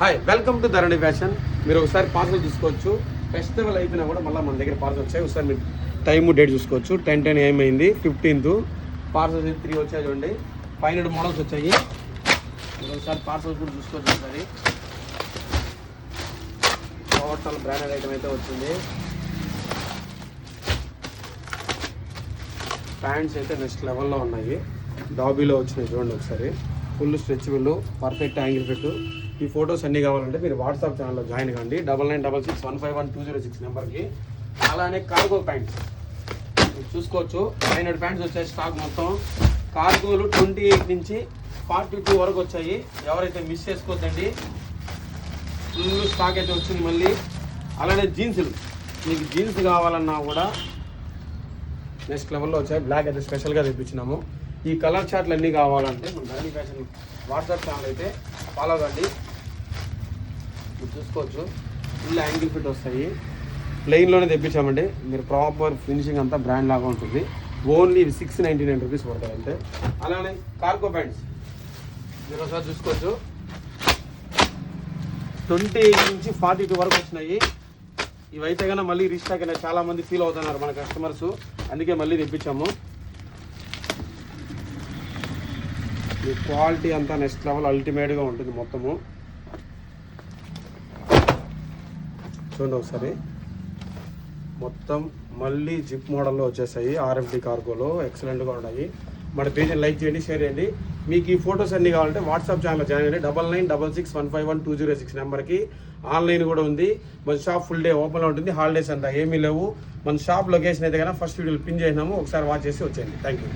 Hi, welcome to Dharani fashion. మీరు ఒకసారి parcel చూసుకోవచ్చు. ఫెస్టివల్ అయిపోయినా కూడా మళ్ళీ మన దగ్గర పార్సల్ వచ్చాయి. ఒకసారి మీరు టైము డేట్ చూసుకోవచ్చు. 10 ఏమైంది 15th. పార్సల్స్ 3 వచ్చాయి చూడండి. 500 మోడల్స్ వచ్చాయి. మీరు ఒకసారి పార్సల్స్ కూడా చూసుకోవచ్చు. ఒకసారి టోటల్ బ్రాండెడ్ ఐటమ్ అయితే వచ్చింది. ప్యాంట్స్ అయితే నెక్స్ట్ లెవెల్లో ఉన్నాయి. డాబీలో వచ్చినాయి చూడండి. ఒకసారి full stretchable, perfect angle fit. ఈ ఫొటోస్ అన్నీ కావాలంటే మీరు వాట్సాప్ ఛానల్లో జాయిన్ కండి. 9966151206 నెంబర్కి. అలానే కార్గో ప్యాంట్స్ మీరు చూసుకోవచ్చు. 500 ప్యాంట్స్ వచ్చాయి స్టాక్ మొత్తం. కార్గోలు 28 నుంచి 42 వరకు వచ్చాయి. ఎవరైతే మిస్ చేసుకోవద్దండి, ఫుల్ స్టాక్ అయితే వచ్చింది మళ్ళీ. అలానే జీన్సులు, మీకు జీన్స్ కావాలన్నా కూడా నెక్స్ట్ లెవెల్లో వచ్చాయి. బ్లాక్ అయితే స్పెషల్గా తెప్పించినాము. ఈ కలర్ చార్ట్లు అన్నీ కావాలంటే మన ధరణి ఫ్యాషన్ వాట్సాప్ ఛానల్ అయితే ఫాలో కండి. మీరు చూసుకోవచ్చు. ఫుల్ యాంగిల్ ఫిట్ వస్తాయి. ప్లెయిన్లోనే తెప్పించామండి. మీరు ప్రాపర్ ఫినిషింగ్ అంతా బ్రాండ్ లాగా ఉంటుంది. ఓన్లీ 699 రూపీస్ పడతాయి అంతే. అలానే కార్గో ప్యాంట్స్ మీరు ఒకసారి చూసుకోవచ్చు. 28 నుంచి 42 వరకు వచ్చినాయి. ఇవైతే కన్నా మళ్ళీ రీస్టాక్ అయినా చాలా మంది ఫీల్ అవుతున్నారు మన కస్టమర్స్, అందుకే మళ్ళీ తెప్పించాము. ఈ క్వాలిటీ అంతా నెక్స్ట్ లెవెల్ అల్టిమేట్గా ఉంటుంది మొత్తము. చూడండి ఒకసారి. మొత్తం మళ్ళీ జిప్ మోడల్లో వచ్చేసాయి. ఆర్ఎఫ్డి కార్గోలో ఎక్సలెంట్గా ఉన్నాయి. మన పేజ్ని లైక్ చేయండి, షేర్ చేయండి. మీకు ఈ ఫొటోస్ అన్నీ కావాలంటే వాట్సాప్ ఛానల్ జాయిన్ అయ్యండి. 9966151206 నెంబర్కి. ఆన్లైన్ కూడా ఉంది. మన షాప్ ఫుల్ డే ఓపెన్లో ఉంటుంది. హాలిడేస్ అంతా ఏమీ లేవు. మన షాప్ లొకేషన్ అయితే కన్నా ఫస్ట్ వీడియోలో పిన్ చేసినాము. ఒకసారి వాచ్ చేసి వచ్చేయండి. Thank you.